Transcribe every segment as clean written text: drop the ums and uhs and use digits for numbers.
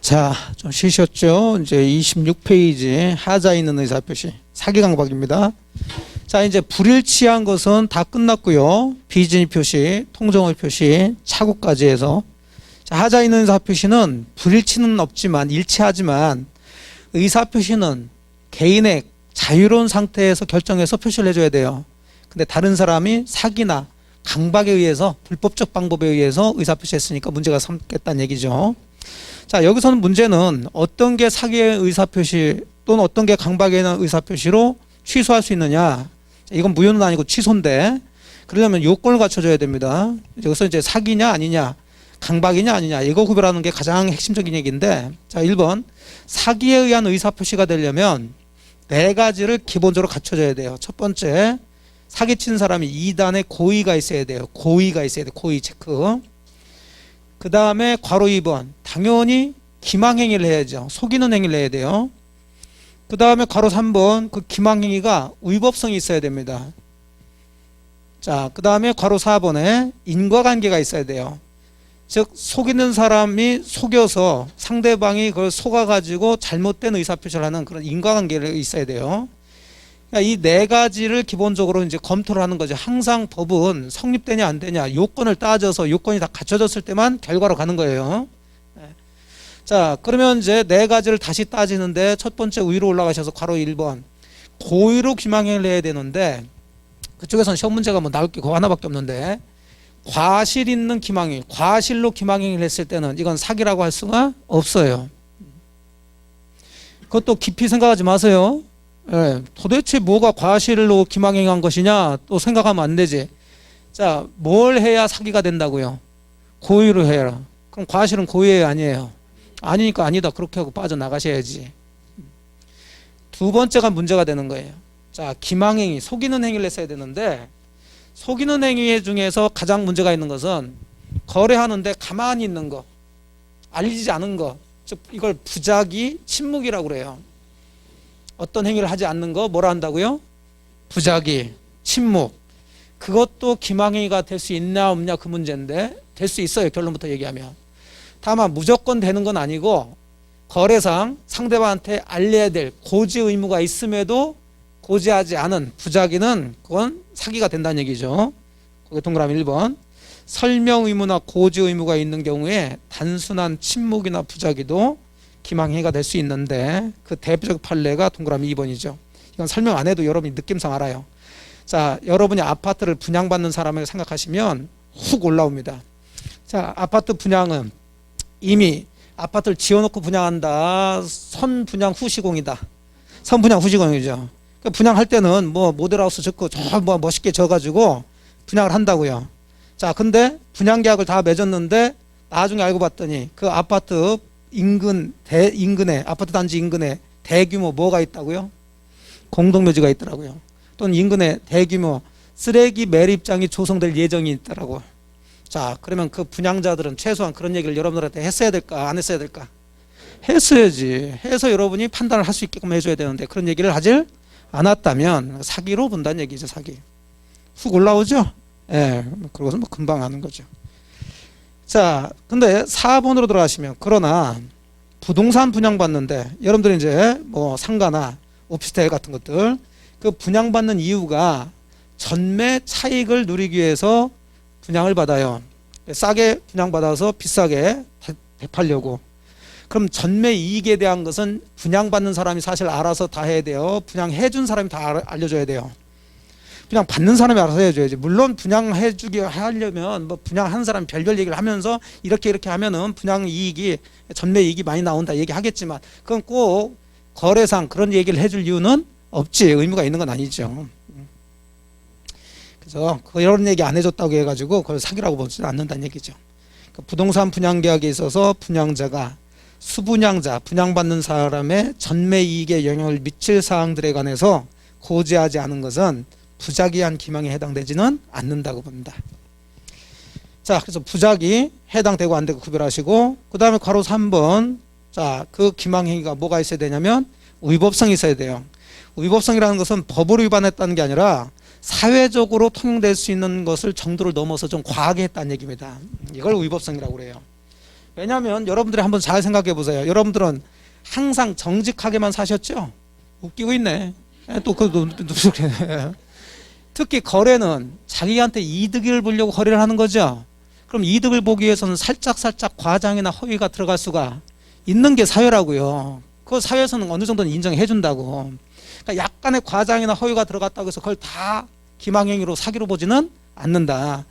자, 좀 쉬셨죠? 이제 26페이지 하자 있는 의사표시 사기 강박입니다. 자, 이제 불일치한 것은 다 끝났고요. 비진입 표시, 통정의 표시, 착오까지 해서 자, 하자 있는 의사표시는 불일치는 없지만 일치하지만 의사표시는 개인의 자유로운 상태에서 결정해서 표시를 해줘야 돼요. 근데 다른 사람이 사기나 강박에 의해서 불법적 방법에 의해서 의사표시했으니까 문제가 삼겠다는 얘기죠. 자, 여기서는 문제는 어떤 게 사기의 의사표시 또는 어떤 게 강박에 의한 의사표시로 취소할 수 있느냐. 이건 무효는 아니고 취소인데 그러려면 요건을 갖춰줘야 됩니다. 여기서 이제 사기냐 아니냐 강박이냐 아니냐 이거 구별하는 게 가장 핵심적인 얘기인데, 자 1번 사기에 의한 의사표시가 되려면 네 가지를 기본적으로 갖춰줘야 돼요. 첫 번째, 사기친 사람이 2단에 고의가 있어야 돼요. 고의가 있어야 돼요. 고의 체크. 그 다음에 괄호 2번 당연히 기망행위를 해야죠. 속이는 행위를 해야 돼요. 그 다음에 괄호 3번 그 기망행위가 위법성이 있어야 됩니다. 자, 그 다음에 괄호 4번에 인과관계가 있어야 돼요. 즉 속이는 사람이 속여서 상대방이 그걸 속아가지고 잘못된 의사표시를 하는 그런 인과관계가 있어야 돼요. 그러니까 이 네 가지를 기본적으로 이제 검토를 하는 거죠. 항상 법은 성립되냐 안 되냐 요건을 따져서 요건이 다 갖춰졌을 때만 결과로 가는 거예요. 자, 그러면 이제 네 가지를 다시 따지는데 첫 번째 위로 올라가셔서 괄호 1번 고의로 기망행위를 해야 되는데 그쪽에서는 시험 문제가 뭐 나올 게 그거 하나밖에 없는데 과실 있는 기망행위, 과실로 기망행위를 했을 때는 이건 사기라고 할 수가 없어요. 그것도 깊이 생각하지 마세요. 예, 도대체 뭐가 과실로 기망행위한 것이냐 또 생각하면 안 되지. 자, 뭘 해야 사기가 된다고요? 고의로 해라. 그럼 과실은 고의예요 아니에요? 아니니까 아니다 그렇게 하고 빠져나가셔야지. 두 번째가 문제가 되는 거예요. 자, 기망행위, 속이는 행위를 했어야 되는데 속이는 행위 중에서 가장 문제가 있는 것은 거래하는데 가만히 있는 거, 알리지 않은 거, 즉 이걸 부작위, 침묵이라고 그래요. 어떤 행위를 하지 않는 거 뭐라 한다고요? 부작위, 침묵. 그것도 기망행위가 될 수 있냐 없냐 그 문제인데 될 수 있어요. 결론부터 얘기하면. 다만 무조건 되는 건 아니고 거래상 상대방한테 알려야 될 고지 의무가 있음에도 고지하지 않은 부작위는 그건 사기가 된다는 얘기죠. 거기 동그라미 1번 설명 의무나 고지 의무가 있는 경우에 단순한 침묵이나 부작위도 기망행위가 될 수 있는데 그 대표적 판례가 동그라미 2번이죠. 이건 설명 안 해도 여러분이 느낌상 알아요. 자, 여러분이 아파트를 분양받는 사람을 생각하시면 훅 올라옵니다. 자, 아파트 분양은 이미 아파트를 지어놓고 분양한다. 선분양 후 시공이다. 선분양 후 시공이죠. 그러니까 분양할 때는 뭐 모델하우스 짓고 저 뭐 멋있게 져가지고 분양을 한다고요. 자, 근데 분양 계약을 다 맺었는데 나중에 알고 봤더니 그 아파트 인근에 아파트 단지 인근에 대규모 뭐가 있다고요? 공동묘지가 있더라고요. 또는 인근에 대규모 쓰레기 매립장이 조성될 예정이 있더라고. 자, 그러면 그 분양자들은 최소한 그런 얘기를 여러분들한테 했어야 될까 안 했어야 될까? 했어야지. 해서 여러분이 판단을 할 수 있게끔 해줘야 되는데 그런 얘기를 하질 않았다면 사기로 본다는 얘기죠. 사기. 훅 올라오죠? 예, 그러고서 뭐 금방 하는 거죠. 자, 근데 4번으로 들어가시면 그러나 부동산 분양받는데 여러분들이 이제 뭐 상가나 오피스텔 같은 것들 그 분양받는 이유가 전매 차익을 누리기 위해서 분양을 받아요. 싸게 분양받아서 비싸게 되팔려고. 그럼 전매 이익에 대한 것은 분양받는 사람이 사실 알아서 다 해야 돼요. 분양해준 사람이 다 알려줘야 돼요. 분양 받는 사람이 알아서 해줘야지. 물론 분양해주기 하려면 뭐 분양하는 사람이 별별 얘기를 하면서 이렇게 하면은 분양 이익이 전매 이익이 많이 나온다 얘기하겠지만 그건 꼭 거래상 그런 얘기를 해줄 이유는 없지. 의무가 있는 건 아니죠. 그래서 이런 얘기 안 해줬다고 해가지고 그걸 사기라고 보지는 않는다는 얘기죠. 부동산 분양 계약에 있어서 분양자가 수분양자, 분양받는 사람의 전매 이익에 영향을 미칠 사항들에 관해서 고지하지 않은 것은 부작위한 기망에 해당되지는 않는다고 봅니다. 자, 그래서 부작위 해당되고 안 되고 구별하시고 그 다음에 괄호 3번 자, 그 기망행위가 뭐가 있어야 되냐면 위법성이 있어야 돼요. 위법성이라는 것은 법을 위반했다는 게 아니라 사회적으로 통용될 수 있는 것을 정도를 넘어서 좀 과하게 했다는 얘기입니다. 이걸 위법성이라고 그래요. 왜냐하면 여러분들이 한번 잘 생각해 보세요. 여러분들은 항상 정직하게만 사셨죠? 웃기고 있네. 또 특히 거래는 자기한테 이득을 보려고 거래를 하는 거죠. 그럼 이득을 보기 위해서는 살짝 과장이나 허위가 들어갈 수가 있는 게 사회라고요. 그 사회에서는 어느 정도는 인정해 준다고. 그러니까 약간의 과장이나 허위가 들어갔다고 해서 그걸 다 기망행위로 사기로 보지는 않는다.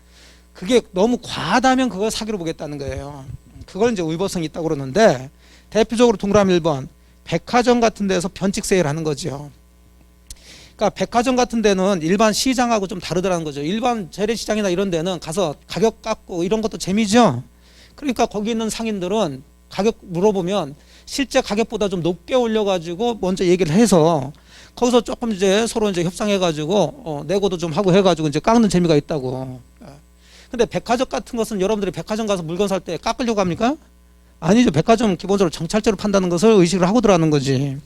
그게 너무 과하다면 그걸 사기로 보겠다는 거예요. 그걸 이제 의법성이 있다고 그러는데, 대표적으로 동그라미 1번, 백화점 같은 데서 변칙 세일 하는 거죠. 그러니까 백화점 같은 데는 일반 시장하고 좀 다르더라는 거죠. 일반 재래시장이나 이런 데는 가서 가격 깎고 이런 것도 재미죠. 그러니까 거기 있는 상인들은 가격 물어보면 실제 가격보다 좀 높게 올려가지고 먼저 얘기를 해서 거기서 조금 이제 서로 이제 협상해가지고 내고도 좀 하고 해가지고 이제 깎는 재미가 있다고. 근데 백화점 같은 것은 여러분들이 백화점 가서 물건 살 때 깎으려고 합니까? 아니죠. 백화점은 기본적으로 정찰제로 판다는 것을 의식을 하고 들어가는 거지.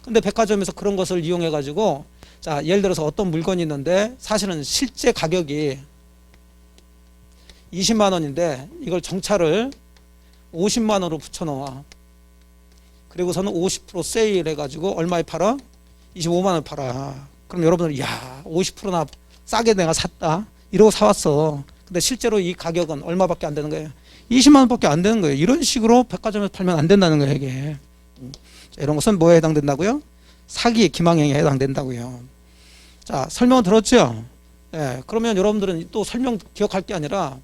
근데 백화점에서 그런 것을 이용해가지고, 자, 예를 들어서 어떤 물건이 있는데 사실은 실제 가격이 20만 원인데 이걸 정찰을 50만 원으로 붙여넣어. 그리고서는 50% 세일해가지고 얼마에 팔아? 25만 원 팔아. 그럼 여러분들, 야, 50%나 싸게 내가 샀다. 이러고 사왔어. 근데 실제로 이 가격은 얼마밖에 안 되는 거예요? 20만 원밖에 안 되는 거예요. 이런 식으로 백화점에서 팔면 안 된다는 거예요, 이게. 자, 이런 것은 뭐에 해당된다고요? 사기, 기망행위에 해당된다고요. 자, 설명은 들었죠? 예, 그러면 여러분들은 또 설명 기억할 게 아니라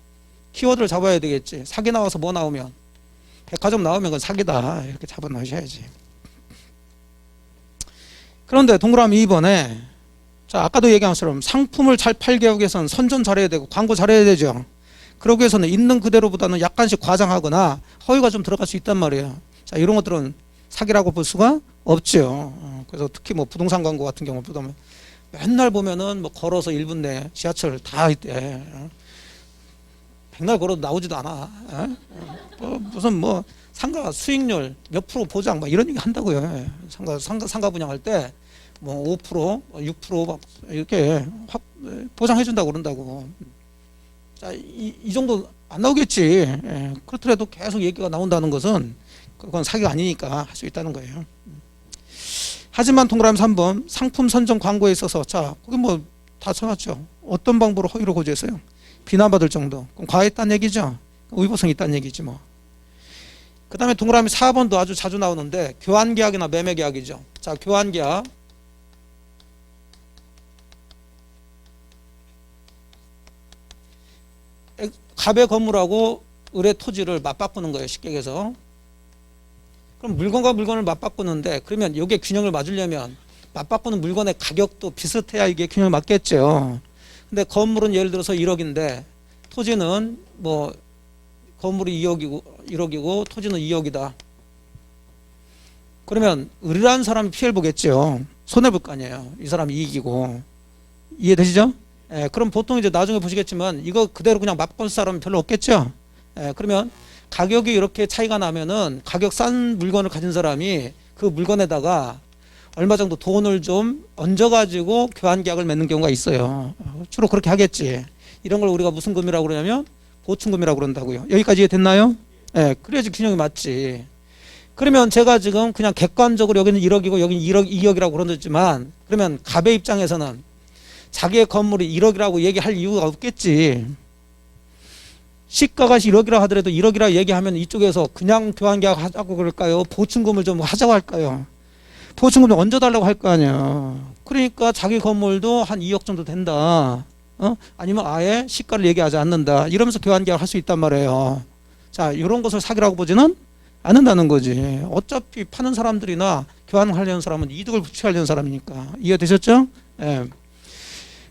키워드를 잡아야 되겠지. 사기 나와서 뭐 나오면? 백화점 나오면 그건 사기다. 이렇게 잡아 넣으셔야지. 그런데 동그라미 2번에, 자, 아까도 얘기한 것처럼 상품을 잘 팔기 위해서는 선전 잘해야 되고 광고 잘해야 되죠. 그러기 위해서는 있는 그대로보다는 약간씩 과장하거나 허위가 좀 들어갈 수 있단 말이에요. 자, 이런 것들은 사기라고 볼 수가 없죠. 그래서 특히 뭐 부동산 광고 같은 경우 보면 맨날 보면은 뭐 걸어서 1분 내 지하철 다 있대. 백날 걸어도 나오지도 않아. 무슨 뭐 상가 수익률 몇 프로 보장 막 이런 얘기 한다고요. 상가 분양할 때 뭐 5%, 6% 이렇게 보장해 준다고 그런다고. 자, 이 정도 안 나오겠지. 예, 그렇더라도 계속 얘기가 나온다는 것은 그건 사기가 아니니까 할 수 있다는 거예요. 하지만 동그라미 3번, 상품 선정 광고에 있어서, 자, 거기 뭐 다 써놨죠. 어떤 방법으로 허위로 고지했어요? 비난받을 정도. 그럼 과했다는 얘기죠. 의보성이 있다는 얘기지 뭐. 그 다음에 동그라미 4번도 아주 자주 나오는데, 교환계약이나 매매계약이죠. 자, 교환계약. 갑의 건물하고 을의 토지를 맞바꾸는 거예요, 쉽게 얘기해서. 그럼 물건과 물건을 맞바꾸는데, 그러면 이게 균형을 맞으려면 맞바꾸는 물건의 가격도 비슷해야 이게 균형을 맞겠죠. 근데 건물은 예를 들어서 1억인데 토지는 뭐 건물이 1억이고 토지는 2억이다. 그러면 을이라는 사람이 피해를 보겠죠. 손해볼 거 아니에요. 이 사람이 이익이고. 이해되시죠? 예, 그럼 보통 이제 나중에 보시겠지만 이거 그대로 그냥 맛볼 사람은 별로 없겠죠. 예, 그러면 가격이 이렇게 차이가 나면은 가격 싼 물건을 가진 사람이 그 물건에다가 얼마 정도 돈을 좀 얹어가지고 교환계약을 맺는 경우가 있어요. 주로 그렇게 하겠지. 이런 걸 우리가 무슨 금이라고 그러냐면 보충금이라고 그런다고요. 여기까지 이해됐나요? 예, 그래야지 균형이 맞지. 그러면 제가 지금 그냥 객관적으로 여기는 1억이고 여기는 2억이라고 그러지만, 그러면 갑의 입장에서는 자기의 건물이 1억이라고 얘기할 이유가 없겠지. 시가가 1억이라 하더라도 1억이라 얘기하면 이쪽에서 그냥 교환계약 하자고 그럴까요? 보충금을 좀 하자고 할까요? 보충금을 얹어달라고 할 거 아니야. 그러니까 자기 건물도 한 2억 정도 된다. 아니면 아예 시가를 얘기하지 않는다. 이러면서 교환계약을 할 수 있단 말이에요. 자, 이런 것을 사기라고 보지는 않는다는 거지. 어차피 파는 사람들이나 교환하려는 사람은 이득을 취하려는 사람이니까. 이해되셨죠? 예.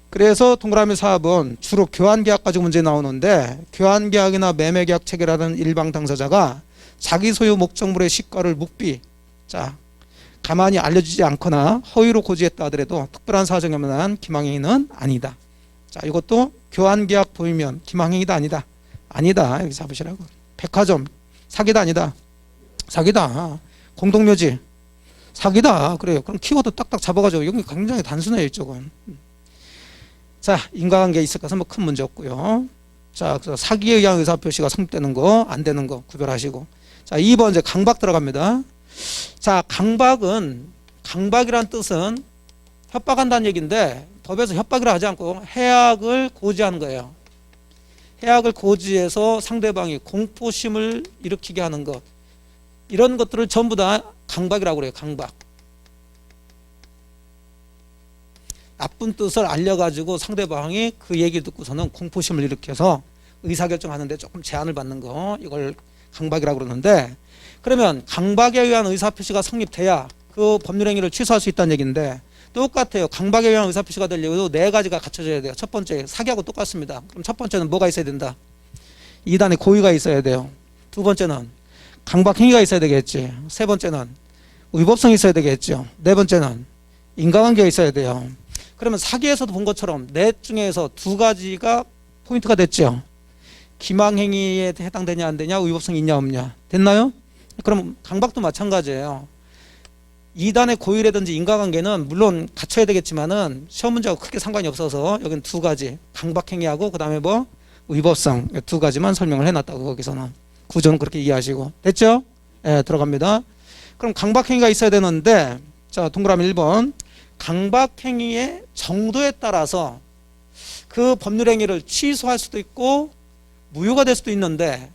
그래서 동그라미 4번 주로 교환계약 가지고 문제 나오는데, 교환계약이나 매매계약 체결하는 일방 당사자가 자기 소유 목적물의 시가를 묵비, 자, 가만히 알려주지 않거나 허위로 고지했다 하더라도 특별한 사정에 만한 기망행위는 아니다. 자, 이것도 교환계약 보이면 기망행위다 아니다. 아니다. 여기 잡으시라고. 백화점 사기다 아니다. 사기다. 공동묘지 사기다. 그래요. 그럼 키워드 딱딱 잡아가지고 여기 굉장히 단순해요, 이쪽은. 자, 인과관계 있을 것은 뭐 큰 문제 없고요. 자, 그래서 사기에 의한 의사표시가 성립되는 거, 안 되는 거 구별하시고. 자, 2번 이제 강박 들어갑니다. 자, 강박이란 뜻은 협박한다는 얘기인데 법에서 협박이라 하지 않고 해악을 고지하는 거예요. 해악을 고지해서 상대방이 공포심을 일으키게 하는 것. 이런 것들을 전부 다 강박이라고 그래요. 강박. 나쁜 뜻을 알려가지고 상대방이 그 얘기 듣고서는 공포심을 일으켜서 의사결정하는데 조금 제한을 받는 거, 이걸 강박이라고 그러는데, 그러면 강박에 의한 의사표시가 성립돼야 그 법률행위를 취소할 수 있다는 얘기인데 똑같아요. 강박에 의한 의사표시가 되려고 네 가지가 갖춰져야 돼요. 첫 번째, 사기하고 똑같습니다. 그럼 첫 번째는 뭐가 있어야 된다? 2단의 고의가 있어야 돼요. 두 번째는 강박행위가 있어야 되겠지. 세 번째는 위법성이 있어야 되겠죠. 네 번째는 인과관계가 있어야 돼요. 그러면 사기에서도 본 것처럼 넷 중에서 두 가지가 포인트가 됐죠. 기망행위에 해당되냐 안 되냐, 위법성이 있냐 없냐. 됐나요? 그럼 강박도 마찬가지예요. 2단의 고의라든지 인과관계는 물론 갖춰야 되겠지만은 시험 문제하고 크게 상관이 없어서 여기는 두 가지, 강박행위하고 그 다음에 뭐 위법성, 두 가지만 설명을 해놨다고. 거기서는 구조는 그렇게 이해하시고. 됐죠? 예, 들어갑니다. 그럼 강박행위가 있어야 되는데, 자, 동그라미 1번. 강박행위의 정도에 따라서 그 법률행위를 취소할 수도 있고 무효가 될 수도 있는데,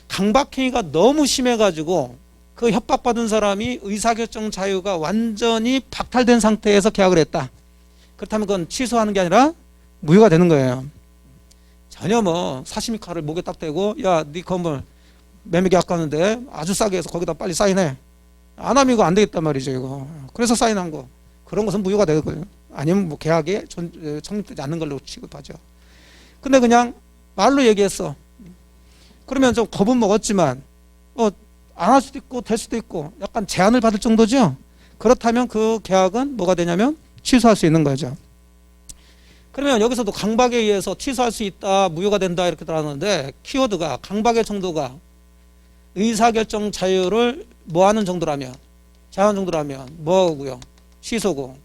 강박행위가 너무 심해가지고 그 협박받은 사람이 의사결정 자유가 완전히 박탈된 상태에서 계약을 했다. 그렇다면 그건 취소하는 게 아니라 무효가 되는 거예요. 전혀 뭐 사시미카를 목에 딱 대고, 야, 네 건물 매매 계약 가는데 아주 싸게 해서 거기다 빨리 사인해. 안 하면 이거 안 되겠단 말이죠, 이거. 그래서 사인한 거. 그런 것은 무효가 되거든요. 아니면 뭐 계약에 성립되지 않는 걸로 취급하죠. 근데 그냥 말로 얘기했어. 그러면 좀 겁은 먹었지만 안 할 수도 있고 될 수도 있고 약간 제한을 받을 정도죠. 그렇다면 그 계약은 뭐가 되냐면 취소할 수 있는 거죠. 그러면 여기서도 강박에 의해서 취소할 수 있다, 무효가 된다 이렇게 들어가는데, 키워드가 강박의 정도가 의사결정 자유를 뭐하는 정도라면, 제한 정도라면 뭐고요? 취소고,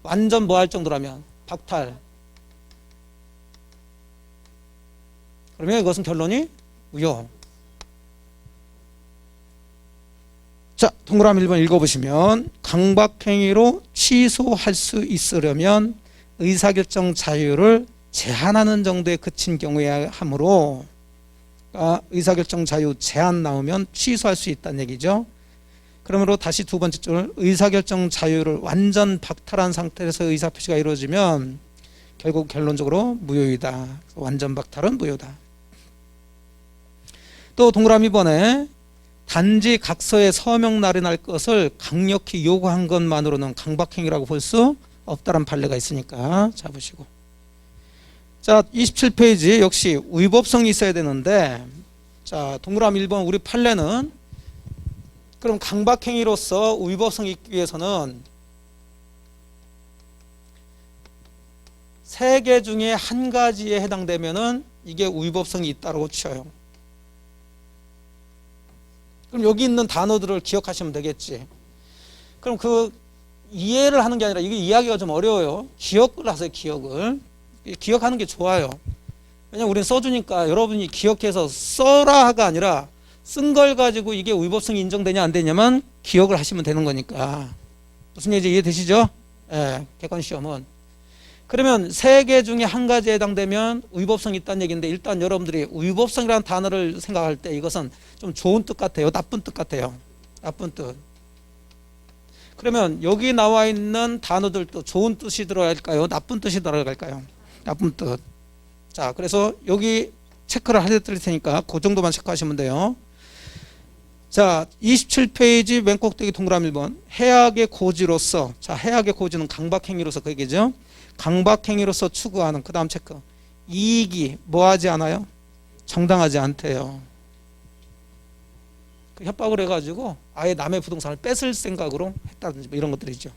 완전 뭐할 정도라면 박탈. 그러면 이것은 결론이 무효. 자, 동그라미 1번 읽어보시면, 강박행위로 취소할 수 있으려면 의사결정 자유를 제한하는 정도에 그친 경우에 하므로, 의사결정 자유 제한 나오면 취소할 수 있다는 얘기죠. 그러므로 다시 두 번째 줄, 의사결정 자유를 완전 박탈한 상태에서 의사표시가 이루어지면 결국 결론적으로 무효이다. 완전 박탈은 무효다. 또 동그라미 2번에 단지 각서에 서명 날인할 것을 강력히 요구한 것만으로는 강박행위라고 볼 수 없다는 판례가 있으니까 잡으시고. 자, 27페이지 역시 위법성이 있어야 되는데, 자, 동그라미 1번 우리 판례는, 그럼 강박행위로서 위법성이 있기 위해서는 세 개 중에 한 가지에 해당되면은 이게 위법성이 있다고 쳐요. 그럼 여기 있는 단어들을 기억하시면 되겠지. 그럼 그 이해를 하는 게 아니라, 이게 이해하기가 좀 어려워요. 기억을 하세요. 기억을. 기억하는 게 좋아요. 왜냐면 우리는 써주니까 여러분이 기억해서 써라가 아니라 쓴 걸 가지고 이게 위법성이 인정되냐 안 되냐만 기억을 하시면 되는 거니까. 무슨 얘기인지 이해되시죠? 예, 객관시험은. 그러면 세 개 중에 한 가지에 해당되면 위법성이 있다는 얘기인데, 일단 여러분들이 위법성이라는 단어를 생각할 때 이것은 좀 좋은 뜻 같아요? 나쁜 뜻 같아요? 나쁜 뜻. 그러면 여기 나와 있는 단어들도 좋은 뜻이 들어갈까요? 나쁜 뜻이 들어갈까요? 나쁜 뜻. 자, 그래서 여기 체크를 해드릴 테니까 그 정도만 체크하시면 돼요. 자, 27페이지 맨 꼭대기 동그라미 1번. 해악의 고지로서, 자, 해악의 고지는 강박행위로서 그 얘기죠. 강박행위로서 추구하는, 그 다음 체크. 이익이 뭐하지 않아요? 정당하지 않대요. 그 협박을 해가지고 아예 남의 부동산을 뺏을 생각으로 했다든지 뭐 이런 것들이죠.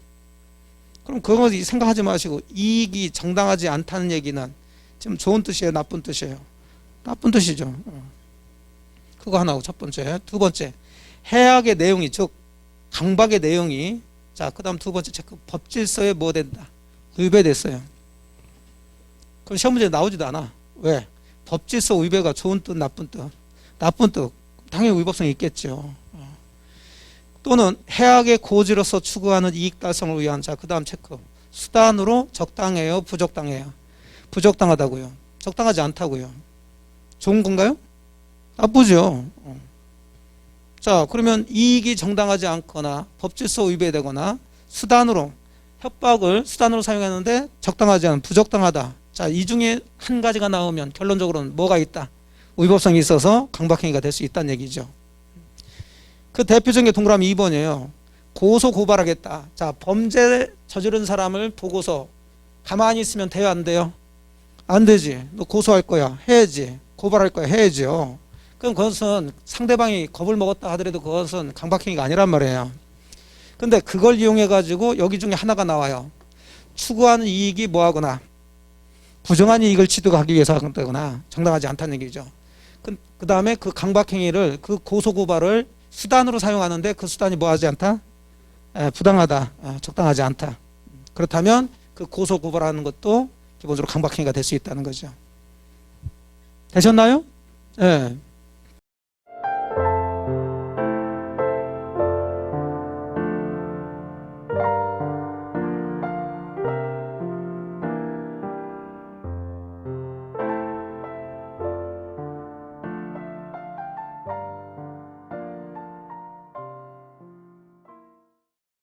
그럼 그거 생각하지 마시고, 이익이 정당하지 않다는 얘기는 지금 좋은 뜻이에요? 나쁜 뜻이에요? 나쁜 뜻이죠. 그거 하나고 첫 번째. 두 번째, 해악의 내용이, 즉 강박의 내용이, 자, 그 다음 두 번째 체크. 법질서에 뭐 된다? 위배됐어요. 그럼 시험 문제 나오지도 않아. 왜? 법질서 위배가 좋은 뜻, 나쁜 뜻. 나쁜 뜻. 당연히 위법성이 있겠죠. 또는 해악의 고지로서 추구하는 이익 달성을 위한, 자, 그 다음 체크. 수단으로 적당해요, 부적당해요? 부적당하다고요. 적당하지 않다고요. 좋은 건가요? 나쁘죠. 자, 그러면 이익이 정당하지 않거나 법질서 위배되거나 수단으로 협박을 수단으로 사용했는데 적당하지 않은, 부적당하다. 자, 이 중에 한 가지가 나오면 결론적으로는 뭐가 있다? 위법성이 있어서 강박행위가 될 수 있다는 얘기죠. 그 대표적인 게 동그라미 2번이에요. 고소 고발하겠다. 자, 범죄 저지른 사람을 보고서 가만히 있으면 돼요, 안 돼요? 안 되지. 너 고소할 거야, 해야지. 고발할 거야, 해야지요. 그럼 그것은 상대방이 겁을 먹었다 하더라도 그것은 강박행위가 아니란 말이에요. 근데 그걸 이용해 가지고 여기 중에 하나가 나와요. 추구하는 이익이 뭐하거나 부정한 이익을 취득하기 위해서 한다거나 정당하지 않다는 얘기죠. 그 다음에 그 강박행위를, 그 고소고발을 수단으로 사용하는데 그 수단이 뭐하지 않다? 부당하다, 적당하지 않다. 그렇다면 그 고소고발하는 것도 기본적으로 강박행위가 될 수 있다는 거죠. 되셨나요? 예.